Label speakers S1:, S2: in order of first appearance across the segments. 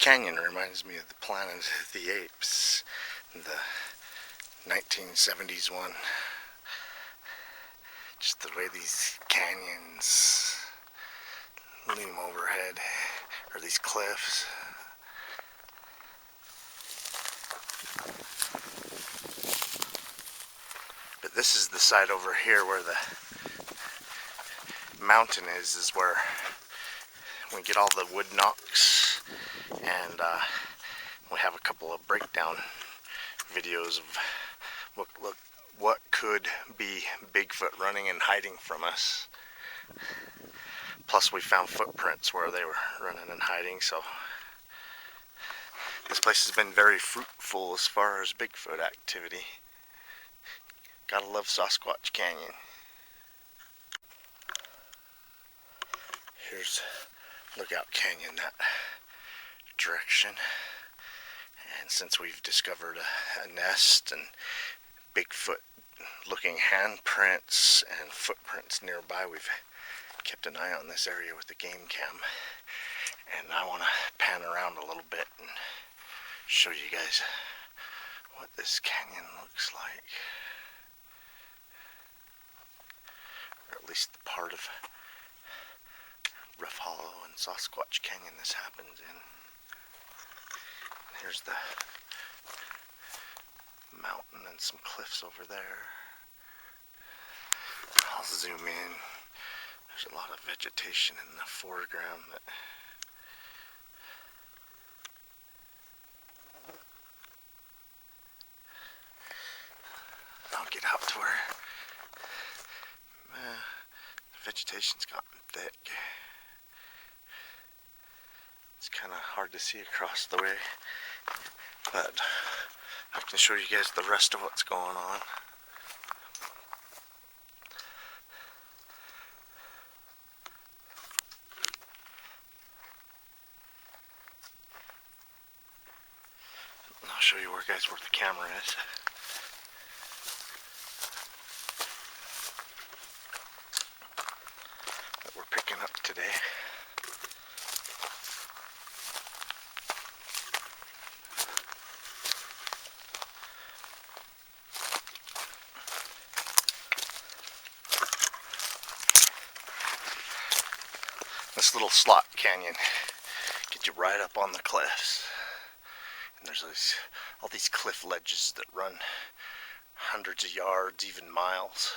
S1: canyon reminds me of the Planet of the Apes, the 1970s one. Just the way these canyons loom overhead, or these cliffs. But this is the side over here where the mountain is where we get all the wood knocks, and we have a couple of breakdown videos of what could be Bigfoot running and hiding from us. Plus we found footprints where they were running and hiding, so this place has been very fruitful as far as Bigfoot activity. Gotta love Sasquatch Canyon. Here's Lookout Canyon, that direction. And since we've discovered a nest and Bigfoot looking handprints and footprints nearby, we've kept an eye on this area with the game cam. And I want to pan around a little bit and show you guys what this canyon looks like. Or at least the part of Rough Hollow and Sasquatch Canyon this happens in. Here's the mountain and some cliffs over there. I'll zoom in. There's a lot of vegetation in the foreground that I'll get out to where the vegetation's gotten thick. It's kind of hard to see across the way, but I can show you guys the rest of what's going on. And I'll show you where the camera is. That we're picking up today. This little slot canyon gets you right up on the cliffs, and there's all these cliff ledges that run hundreds of yards, even miles,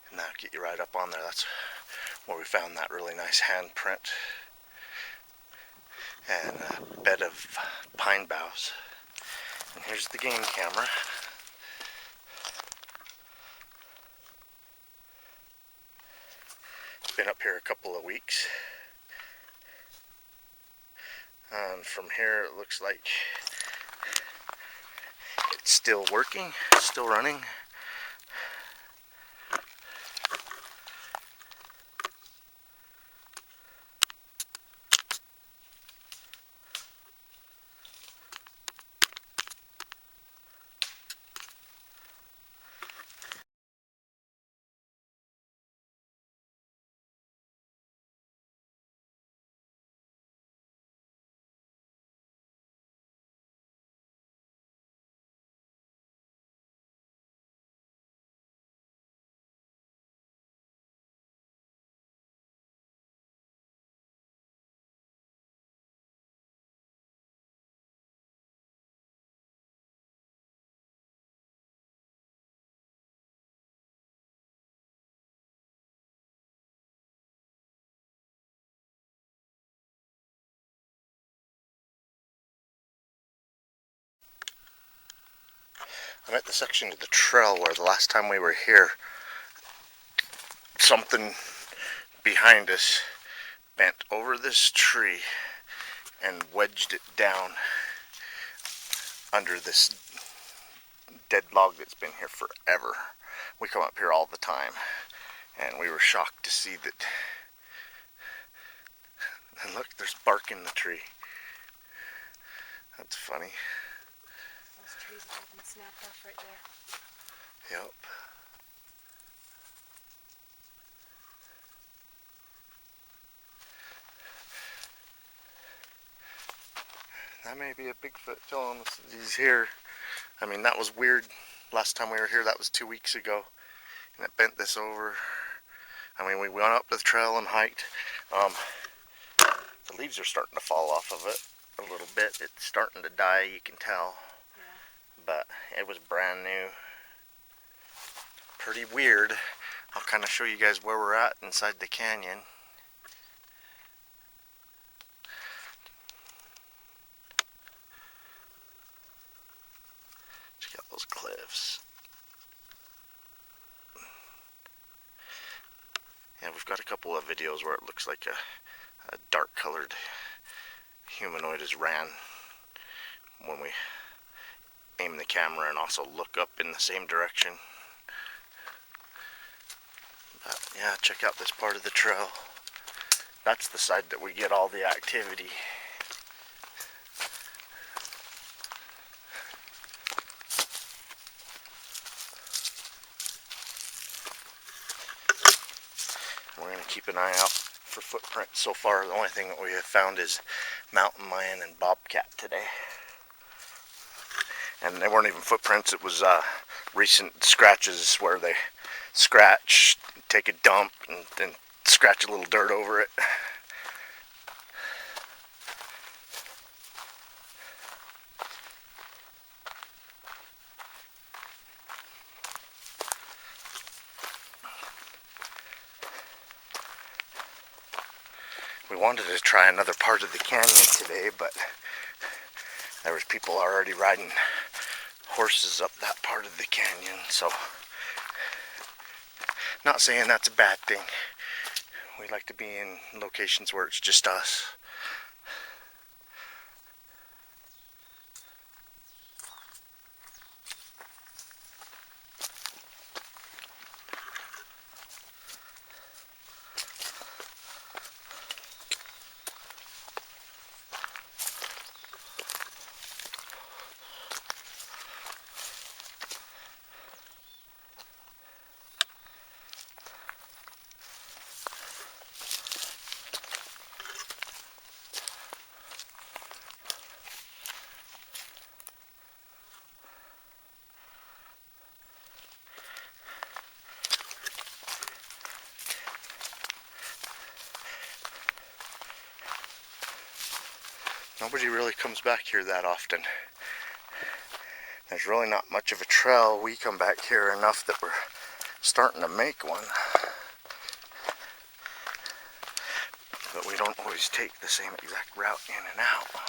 S1: and that'll get you right up on there. That's where we found that really nice handprint and a bed of pine boughs. And here's the game camera. Been up here a couple of weeks, and from here it looks like it's still working, still running. I'm at the section of the trail where the last time we were here, something behind us bent over this tree and wedged it down under this dead log that's been here forever. We come up here all the time, and we were shocked to see that. And look, there's bark in the tree. That's funny.
S2: Those trees have been snapped off right there.
S1: Yep. That may be a Bigfoot telling us that he's here. I mean, that was weird. Last time we were here, that was 2 weeks ago. And it bent this over. I mean, we went up the trail and hiked. The leaves are starting to fall off of it a little bit. It's starting to die, you can tell.
S2: Yeah.
S1: But it was brand new. Pretty weird. I'll kind of show you guys where we're at inside the canyon. Check out those cliffs. Yeah, we've got a couple of videos where it looks like a dark colored humanoid has ran when we aim the camera and also look up in the same direction. But yeah, check out this part of the trail. That's the side that we get all the activity. We're going to keep an eye out for footprints. So far, the only thing that we have found is mountain lion and bobcat today. And they weren't even footprints, it was recent scratches where they scratch, take a dump, and then scratch a little dirt over it. We wanted to try another part of the canyon today, but there was people already riding horses up that part of the canyon, so not saying that's a bad thing. We like to be in locations where it's just us. Nobody really comes back here that often. There's really not much of a trail. We come back here enough that we're starting to make one. But we don't always take the same exact route in and out.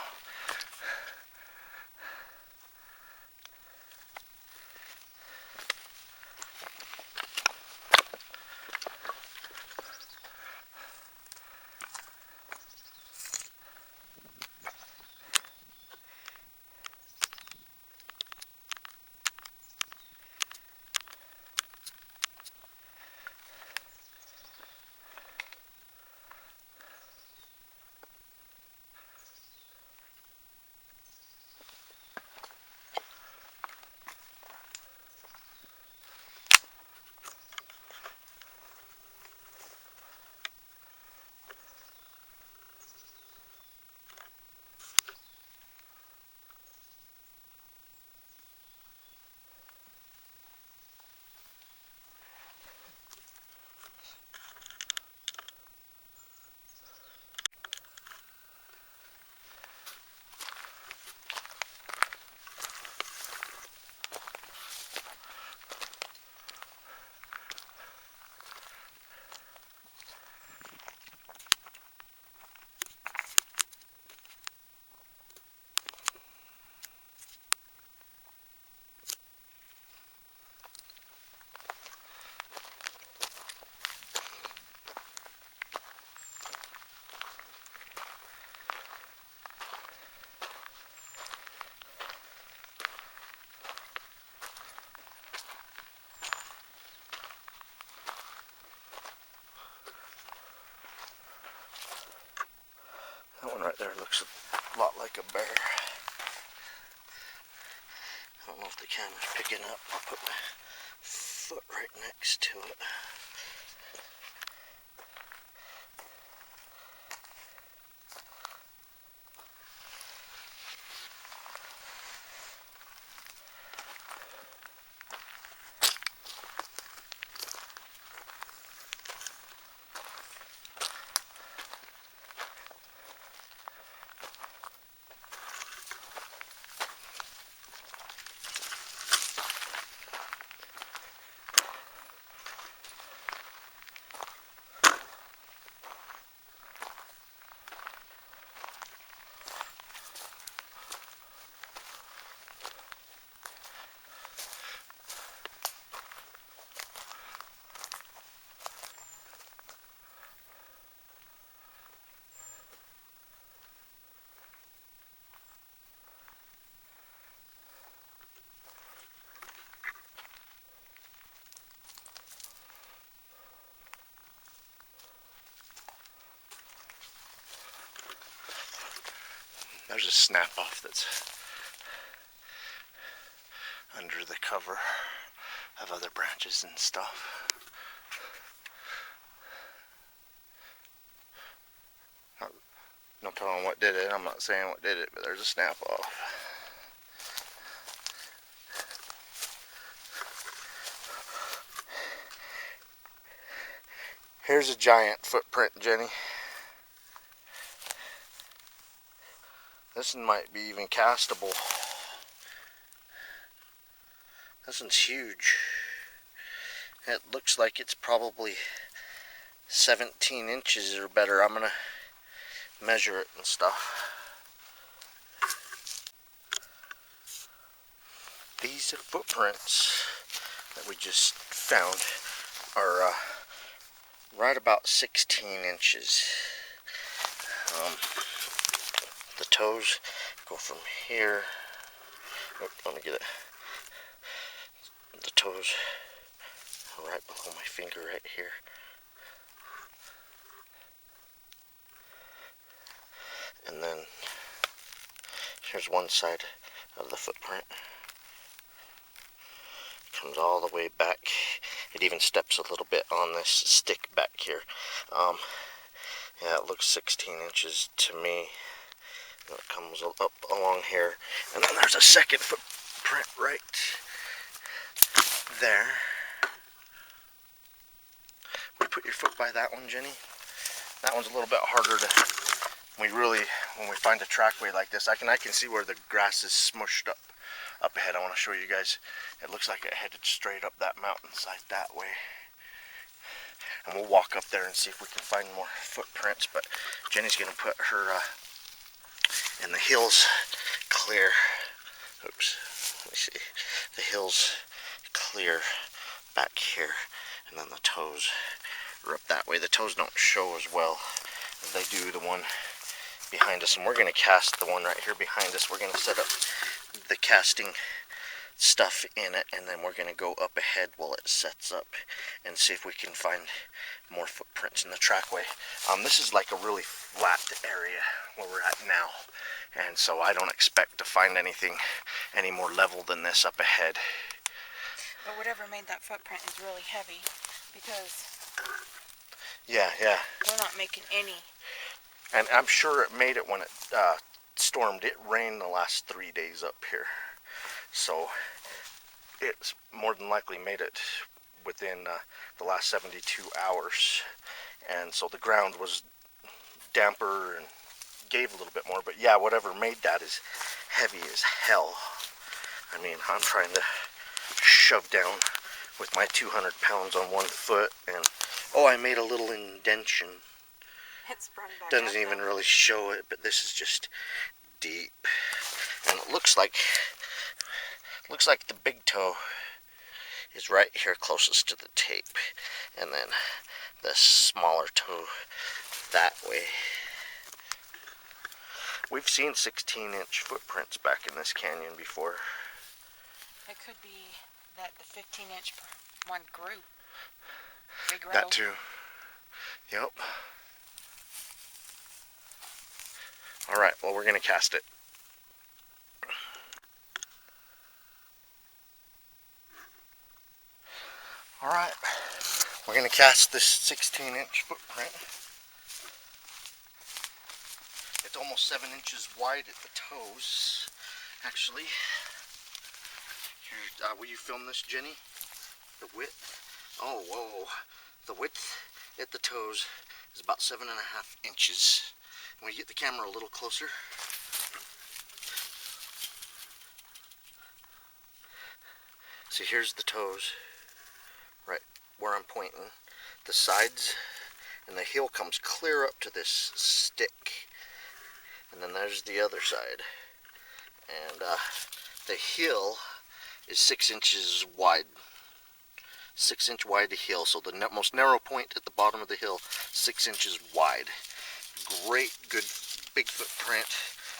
S1: That one right there looks a lot like a bear. I don't know if the camera's picking up. I'll put my foot right next to it. There's a snap-off that's under the cover of other branches and stuff. No telling what did it. I'm not saying what did it, but there's a snap-off. Here's a giant footprint, Jenny. This one might be even castable. This one's huge. It looks like it's probably 17 inches or better. I'm gonna measure it and stuff. These footprints that we just found are right about 16 inches. The toes go from here. Oh, let me get it. The toes are right below my finger right here. And then here's one side of the footprint. Comes all the way back. It even steps a little bit on this stick back here. Yeah, it looks 16 inches to me. And it comes up along here. And then there's a second footprint right there. We put your foot by that one, Jenny. That one's a little bit harder to... when we find a trackway like this, I can see where the grass is smushed up ahead. I want to show you guys. It looks like it headed straight up that mountainside that way. And we'll walk up there and see if we can find more footprints. But Jenny's going to put her in the hills clear. Oops. Let me see. The hills clear back here. And then the toes are up that way. The toes don't show as well as they do the one behind us. And we're going to cast the one right here behind us. We're going to set up the casting stuff in it, and then we're going to go up ahead while it sets up and see if we can find more footprints in the trackway. This is like a really flat area where we're at now, and so I don't expect to find anything any more level than this up ahead.
S2: But whatever made that footprint is really heavy, because
S1: yeah,
S2: we're not making any.
S1: And I'm sure it made it when it stormed. It rained the last 3 days up here, so it's more than likely made it within the last 72 hours. And so the ground was damper and gave a little bit more. But yeah, whatever made that is heavy as hell. I mean, I'm trying to shove down with my 200 pounds on one foot, and oh, I made a little indention.
S2: It sprung back
S1: Doesn't
S2: up
S1: even
S2: now.
S1: really show it, but this is just deep. And it looks like the big toe is right here closest to the tape, and then the smaller toe that way. We've seen 16-inch footprints back in this canyon before.
S2: It could be that the 15-inch one grew. They grow.
S1: That too. Yep. Alright, well, we're going to cast it. Alright, we're going to cast this 16-inch footprint. It's almost 7 inches wide at the toes, actually. Here, will you film this, Jenny? The width? Oh, whoa. The width at the toes is about 7.5 inches. When you get the camera a little closer, see, here's the toes, right where I'm pointing. The sides and the heel comes clear up to this stick, and then there's the other side. And the heel is 6 inches wide. 6 inch wide the heel, so the most narrow point at the bottom of the hill, 6 inches wide. Great, good big footprint.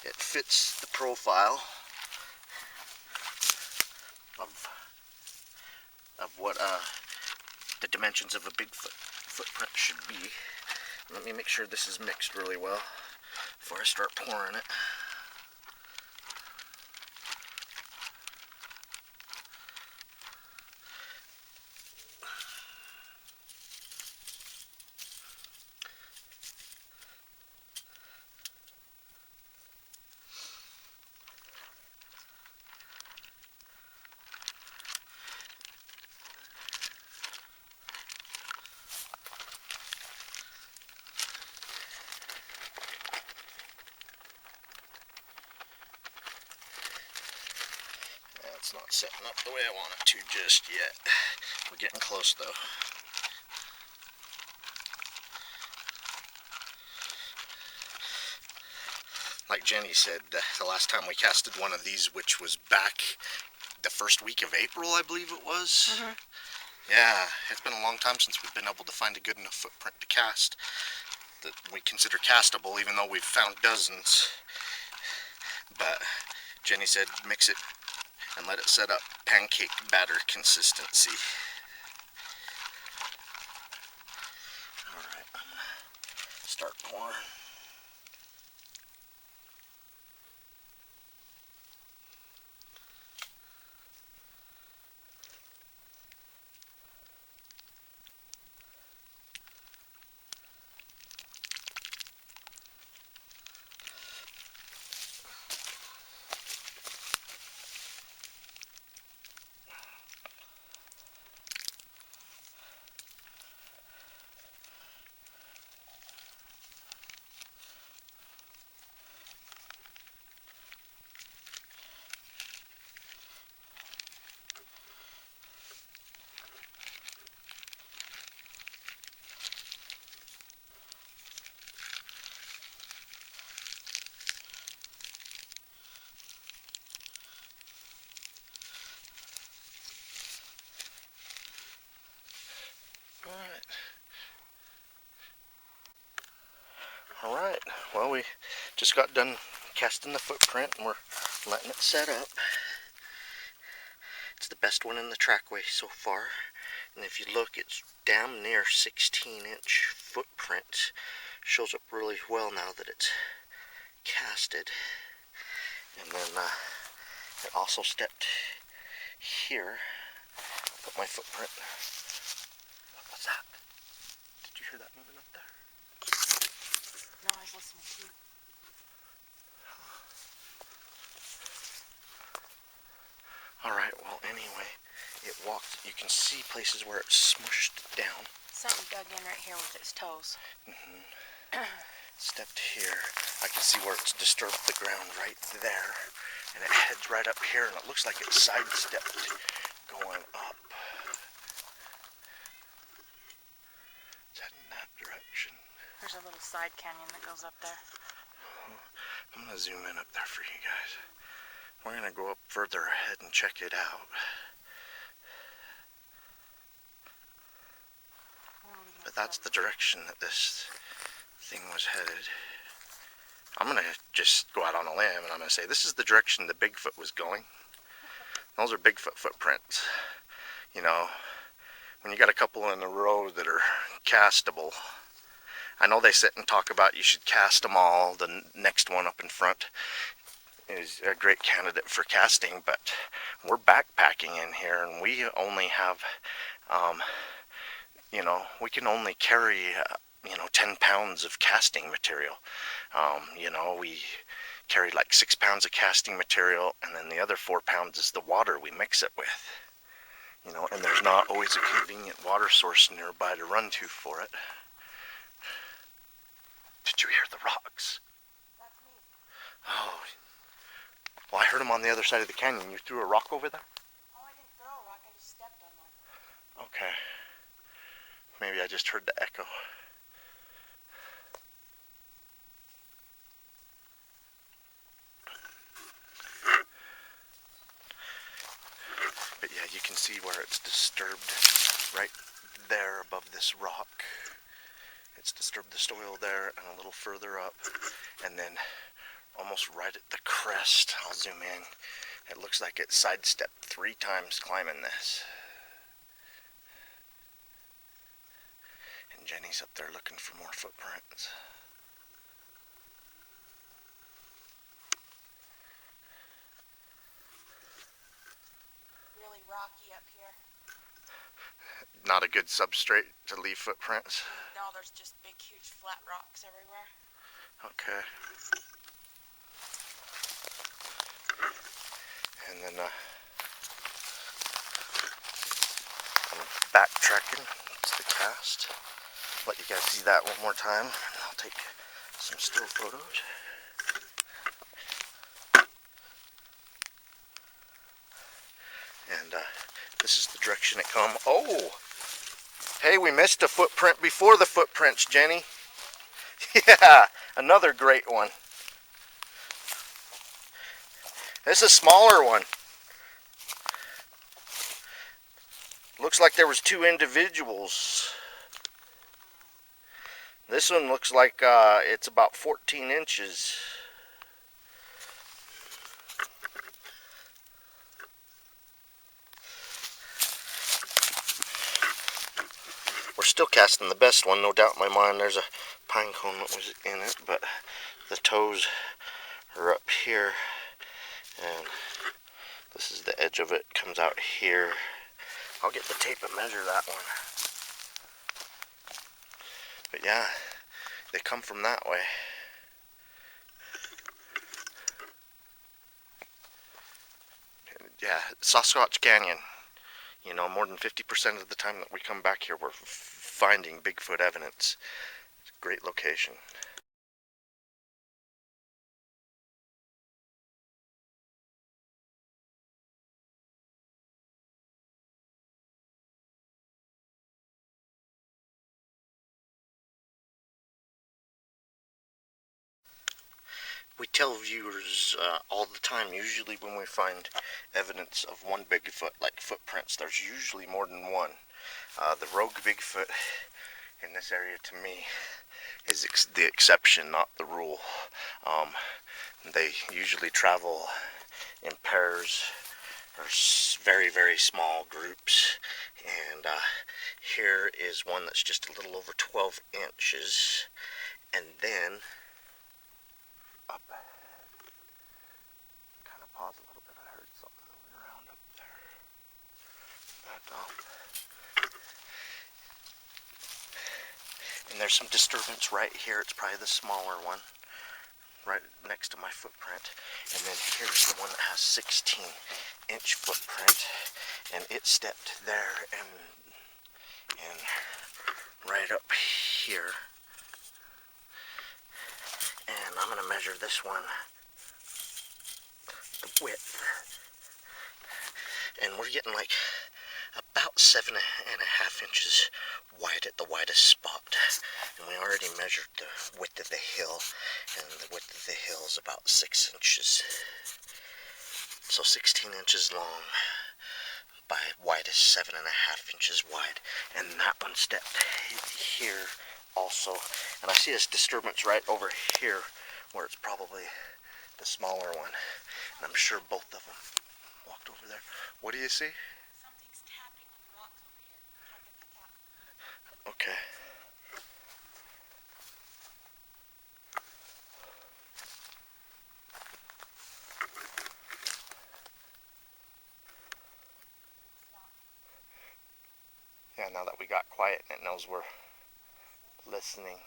S1: It fits the profile of what the dimensions of a Bigfoot footprint should be. Let me make sure this is mixed really well before I start pouring it. not setting up the way I want it to just yet. We're getting close though. Like Jenny said, the last time we casted one of these, which was back the first week of April, I believe it was. Yeah, it's been a long time since we've been able to find a good enough footprint to cast that we consider castable, even though we've found dozens. But Jenny said mix it and let it set up pancake batter consistency. Alright, I'm gonna start pouring. Alright, well, we just got done casting the footprint and we're letting it set up. It's the best one in the trackway so far. And if you look, it's damn near 16-inch footprint. Shows up really well now that it's casted. And then it also stepped here. Put my footprint. What's that? Did you hear that moving up there?
S2: No, I was listening to you.
S1: Alright, well, anyway, it walked. You can see places where it's smushed down.
S2: Something dug in right here with its toes.
S1: Stepped here. I can see where it's disturbed the ground right there. And it heads right up here, and it looks like it sidestepped going up. It's heading that direction.
S2: There's a little side canyon that goes up there.
S1: I'm going to zoom in up there for you guys. We're going to go up further ahead and check it out. But that's the direction that this thing was headed. I'm going to just go out on a limb and I'm going to say this is the direction the Bigfoot was going. Those are Bigfoot footprints. You know, when you got a couple in a row that are castable, I know they sit and talk about you should cast them all. The next one up in front is a great candidate for casting, but we're backpacking in here and we only have, you know, we can only carry, 10 pounds of casting material. You know, we carry like 6 pounds of casting material, and then the other 4 pounds is the water we mix it with. You know, and there's not always a convenient water source nearby to run to for it. Did you hear the rocks?
S2: That's me.
S1: Oh, well, I heard them on the other side of the canyon. You threw a rock over there?
S2: Oh, I didn't throw a rock. I just stepped on one.
S1: Okay. Maybe I just heard the echo. But yeah, you can see where it's disturbed right there above this rock. It's disturbed the soil there and a little further up. And then almost right at the crest, I'll zoom in, it looks like it sidestepped 3 times climbing this. And Jenny's up there looking for more footprints.
S2: Really rocky up here.
S1: Not a good substrate to leave footprints.
S2: No, there's just big, huge, flat rocks everywhere.
S1: Okay. And then I'm backtracking. It's the cast. Let you guys see that one more time. I'll take some still photos. This is the direction it come. Oh! Hey, we missed a footprint before the footprints, Jenny. Yeah, another great one. This is a smaller one. Looks like there was two individuals. This one looks like it's about 14 inches. We're still casting the best one, no doubt in my mind. There's a pine cone that was in it, but the toes are up here, and this is the edge of it. Comes out here. I'll get the tape and measure that one. But yeah, they come from that way. Yeah, Sasquatch Canyon. You know, more than 50% of the time that we come back here, we're finding Bigfoot evidence. It's a great location. We tell viewers all the time, usually when we find evidence of one Bigfoot, like footprints, there's usually more than one. The rogue Bigfoot in this area, to me, is the exception, not the rule. They usually travel in pairs or very, very small groups. And here is one that's just a little over 12 inches. And then up, kind of pause a little bit. I heard something moving around up there. And there's some disturbance right here. It's probably the smaller one, right next to my footprint. And then here's the one that has 16-inch footprint, and it stepped there and right up here. And I'm gonna measure this one, the width, and we're getting like about 7.5 inches wide at the widest spot. And we already measured the width of the hill, and the width of the hill is about 6 inches. So 16 inches long by widest 7.5 inches wide. And that one stepped here also. And I see this disturbance right over here where it's probably the smaller one. And I'm sure both of them walked over there. What do you see?
S2: Something's tapping on the rocks over here. Tap, tap, tap, tap.
S1: Okay. Yeah, now that we got quiet and it knows we're listening.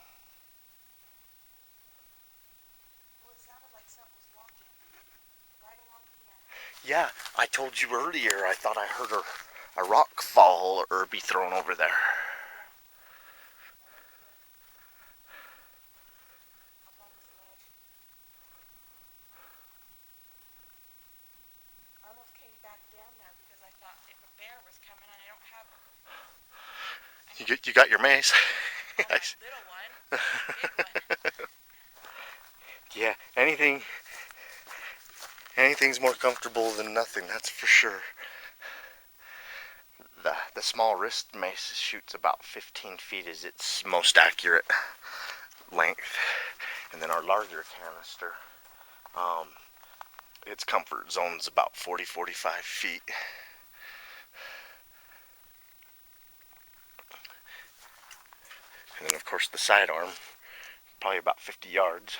S2: Well, it sounded like something was walking right along here.
S1: Yeah, I told you earlier I thought I heard a rock fall or be thrown over there.
S2: Up on this ledge. I almost came back down there because I thought if a bear was coming and I don't have...
S1: You got your mace.
S2: Oh, my little one. Big one.
S1: Yeah, anything's more comfortable than nothing, that's for sure. The small wrist mace shoots about 15 feet is its most accurate length. And then our larger canister, its comfort zone's about 40-45 feet. And then of course the sidearm, probably about 50 yards.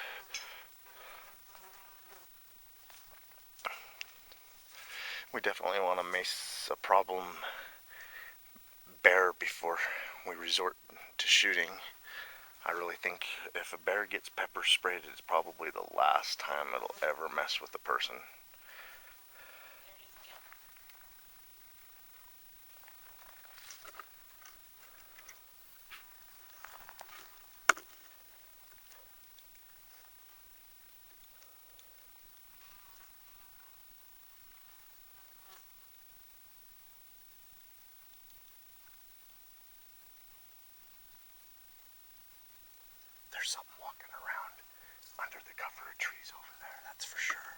S1: We definitely want to mace a problem bear before we resort to shooting. I really think if a bear gets pepper sprayed, it's probably the last time it'll ever mess with a person.
S2: There it is again.
S1: cover of trees over there, that's for sure.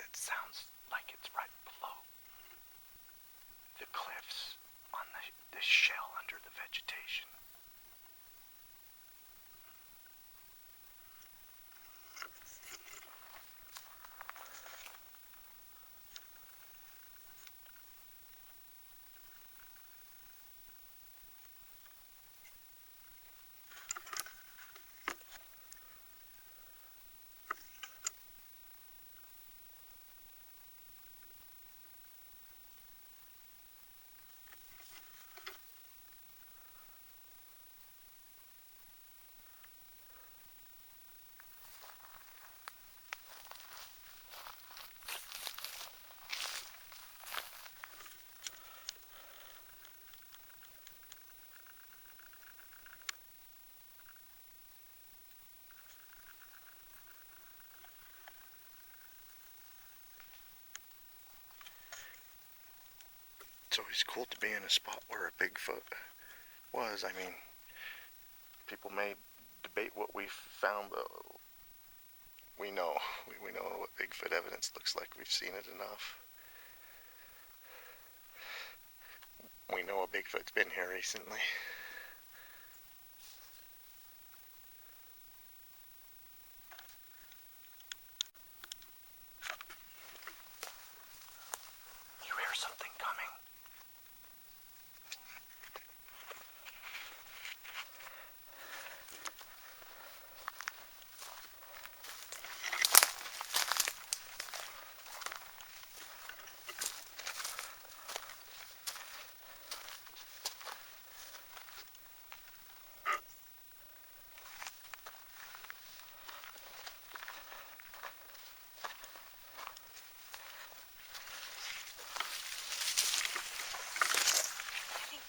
S1: It sounds like it's right below the cliffs on the shell under the vegetation. It's always cool to be in a spot where a Bigfoot was. I mean, people may debate what we've found, but we know what Bigfoot evidence looks like. We've seen it enough. We know a Bigfoot's been here recently. You hear something coming?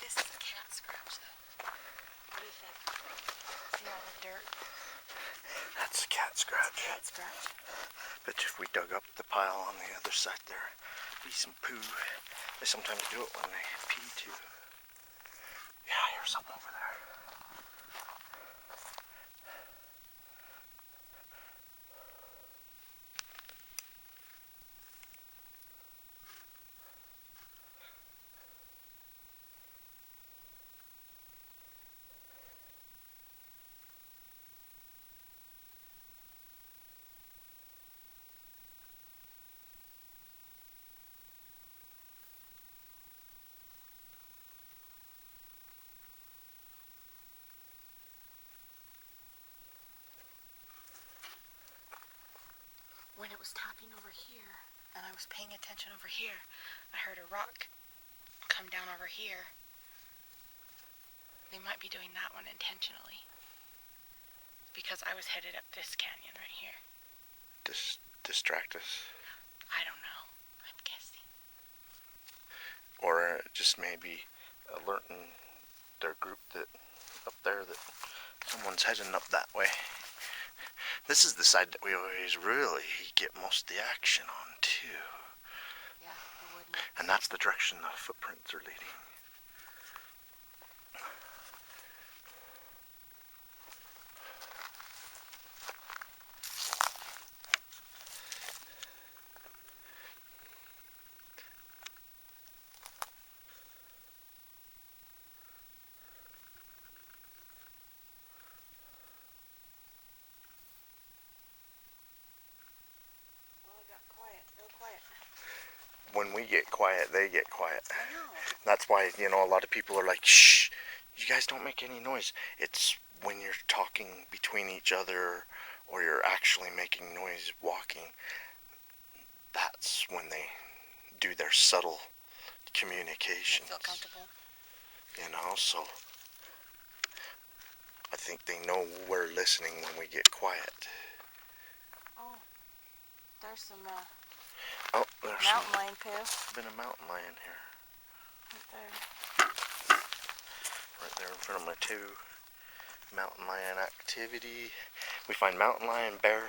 S2: This is a cat scratch, though. What do you think? See all the dirt?
S1: That's a cat scratch.
S2: Cat scratch.
S1: Bet if we dug up the pile on the other side there'd be some poo. They sometimes do it when they pee too. Yeah, I hear something over there.
S2: When it was tapping over here, and I was paying attention over here, I heard a rock come down over here. They might be doing that one intentionally. Because I was headed up this canyon right here.
S1: Distract us.
S2: I don't know. I'm guessing.
S1: Or just maybe alerting their group that up there that someone's heading up that way. This is the side that we always really get most of the action on too.
S2: Yeah, the wood mix.
S1: And that's the direction the footprints are leading. When we get quiet, they get quiet.
S2: I know.
S1: That's why, a lot of people are like, shh, you guys don't make any noise. It's when you're talking between each other or you're actually making noise walking, that's when they do their subtle communications.
S2: They feel comfortable.
S1: So I think they know we're listening when we get quiet.
S2: Oh, there's some
S1: Oh, there's
S2: mountain lion poo.
S1: been a mountain lion here.
S2: Right there.
S1: Right there in front of my two. Mountain lion activity. We find mountain lion, bear,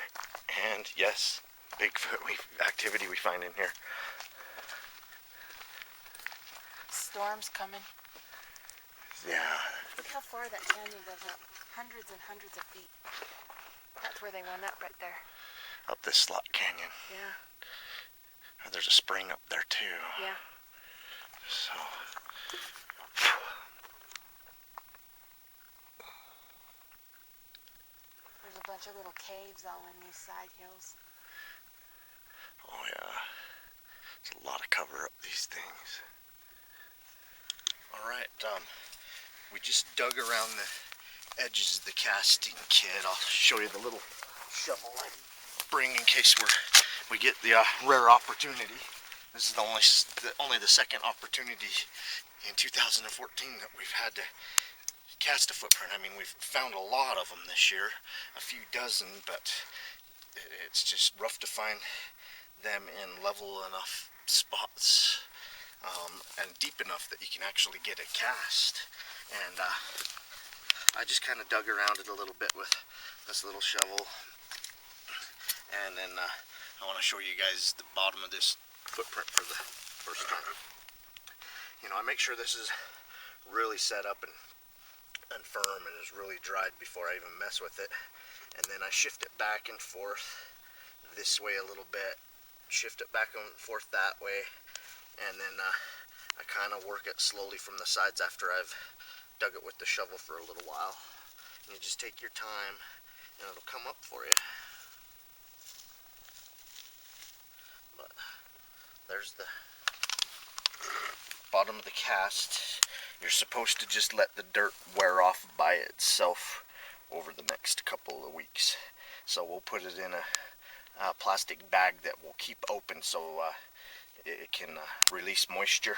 S1: and yes, Bigfoot activity we find in here.
S2: Storm's coming.
S1: Yeah.
S2: Look how far that canyon goes up. Hundreds and hundreds of feet. That's where they went up right there.
S1: Up this slot canyon.
S2: Yeah.
S1: There's a spring up there too.
S2: Yeah.
S1: So.
S2: There's a bunch of little caves all in these side hills.
S1: Oh yeah. There's a lot of cover up these things. Alright, we just dug around the edges of the casting kit. I'll show you the little shovel I bring in case we get the rare opportunity. This is only the second opportunity in 2014 that we've had to cast a footprint. I mean, we've found a lot of them this year, a few dozen, but it's just rough to find them in level enough spots and deep enough that you can actually get a cast. And I just kind of dug around it a little bit with this little shovel, and then I want to show you guys the bottom of this footprint for the first time. You know, I make sure this is really set up and firm and is really dried before I even mess with it, and then I shift it back and forth this way a little bit, shift it back and forth that way, and then I kind of work it slowly from the sides after I've dug it with the shovel for a little while. And you just take your time and it'll come up for you. But there's the bottom of the cast. You're supposed to just let the dirt wear off by itself over the next couple of weeks. So we'll put it in a plastic bag that will keep open so it can release moisture,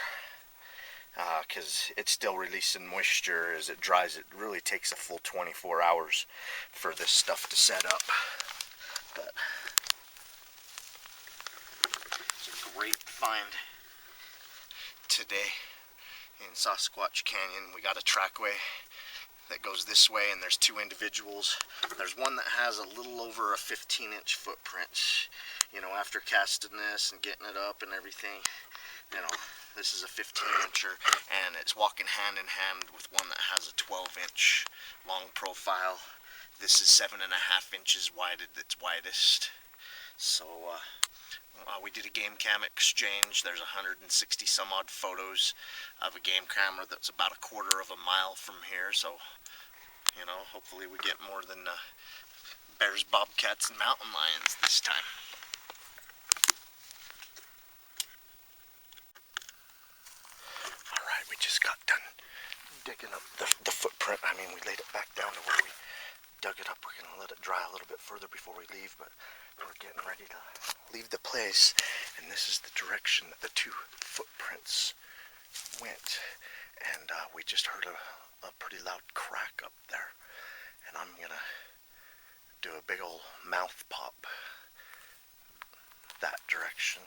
S1: because it's still releasing moisture as it dries. It really takes a full 24 hours for this stuff to set up. But it's a great find today in Sasquatch Canyon. We got a trackway that goes this way, and there's two individuals. There's one that has a little over a 15-inch footprint. You know, after casting this and getting it up and everything, you know, this is a 15-incher, and it's walking hand in hand with one that has a 12-inch long profile. This is 7.5 inches wide at its widest. So we did a game cam exchange. There's 160 some odd photos of a game camera that's about a quarter of a mile from here. So, you know, hopefully we get more than bears, bobcats, and mountain lions this time. Alright, we just got done digging up the footprint. I mean, we laid it back down to where we dug it up. We're going to let it dry a little bit further before we leave, but we're getting ready to leave the place, and this is the direction that the two footprints went. And we just heard a pretty loud crack up there, and I'm going to do a big old mouth pop that direction.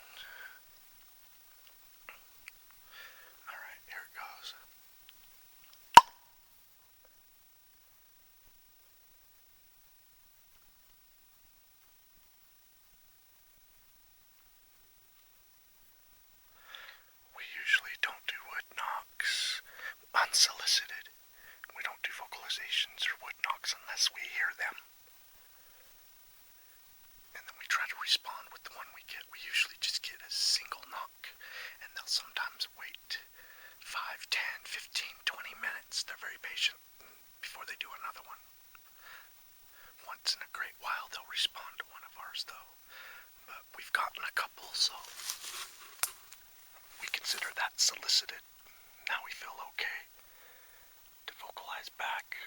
S1: Alright, here it goes. We usually don't do wood knocks unsolicited. We don't do vocalizations or wood knocks unless we hear them. And then we try to respond with the one we get. We usually just get a single knock, and they'll sometimes wait 5, 10, 15, 20 minutes. They're very patient before they do another one. Once in a great while they'll respond to one of ours though. But we've gotten a couple, so we consider that solicited. Now we feel okay to vocalize back,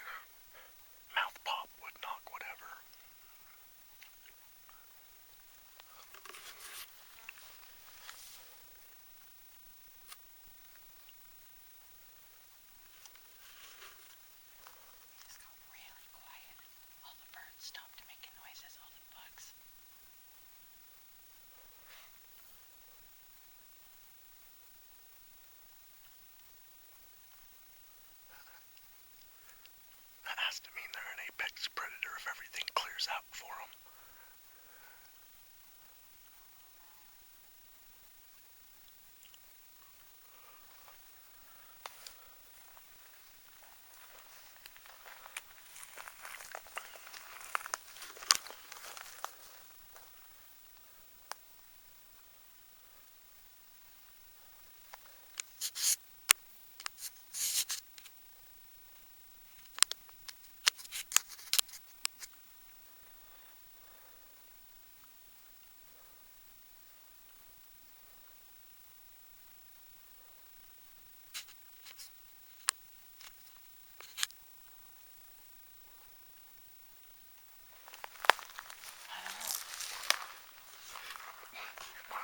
S1: mouth pop, wood knock, whatever.
S2: Just got really quiet. All the birds stopped making noises, all the bugs.
S1: That has to mean they're an apex predator if everything clears out for them.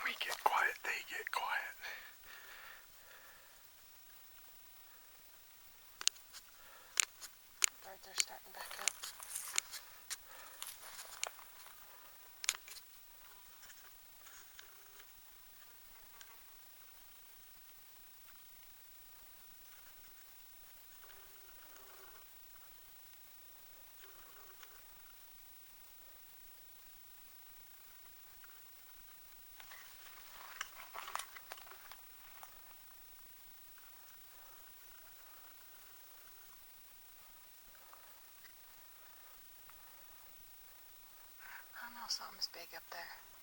S1: we get quiet, they get quiet.
S2: Birds are starting back up. I don't know, something's big up there.